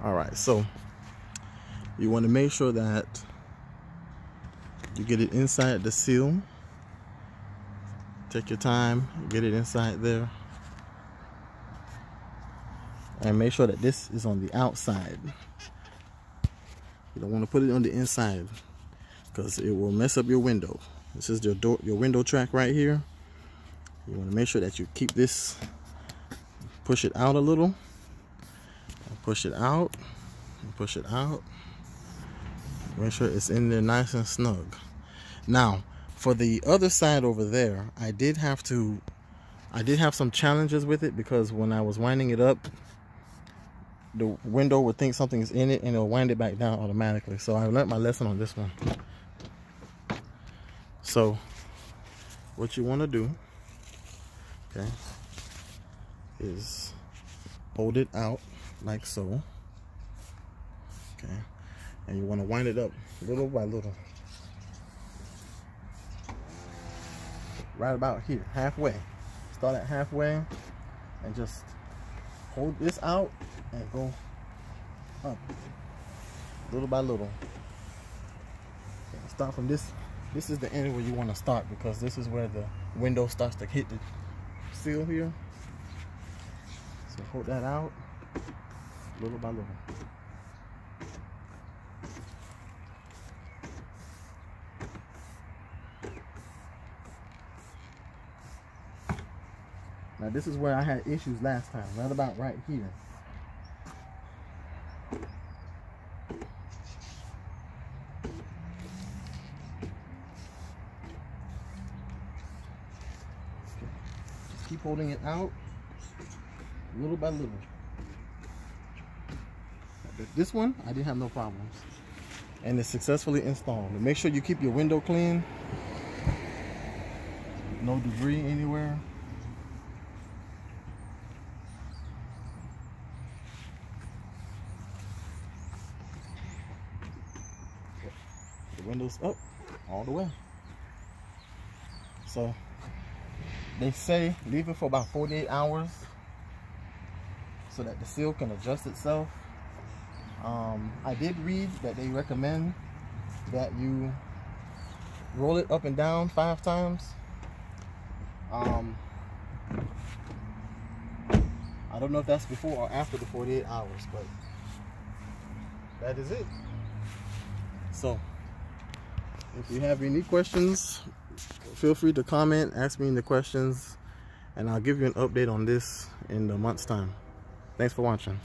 All right, so you want to make sure that you get it inside the seal. Take your time, get it inside there, and make sure that this is on the outside. You don't want to put it on the inside because it will mess up your window. This is your window track right here. You want to make sure that you keep this, push it out a little, and push it out, and push it out. Make sure it's in there nice and snug. Now, for the other side over there, I did have some challenges with it, because when I was winding it up, the window would think something's in it and it'll wind it back down automatically. So I learned my lesson on this one. So what you want to do, okay, is hold it out like so, okay, and you want to wind it up little by little, right about here, halfway. Start at halfway and just hold this out and go up little by little. Okay, start from this. This is the end where you want to start, because this is where the window starts to hit the seal here. So hold that out little by little. Now this is where I had issues last time, right about right here. Just keep holding it out, little by little. This one, I didn't have no problems. And it's successfully installed. And make sure you keep your window clean. No debris anywhere. Windows up all the way. So they say leave it for about 48 hours so that the seal can adjust itself. I did read that they recommend that you roll it up and down 5 times. I don't know if that's before or after the 48 hours, but that is it. So if you have any questions, feel free to comment, ask me the questions, and I'll give you an update on this in a month's time. Thanks for watching.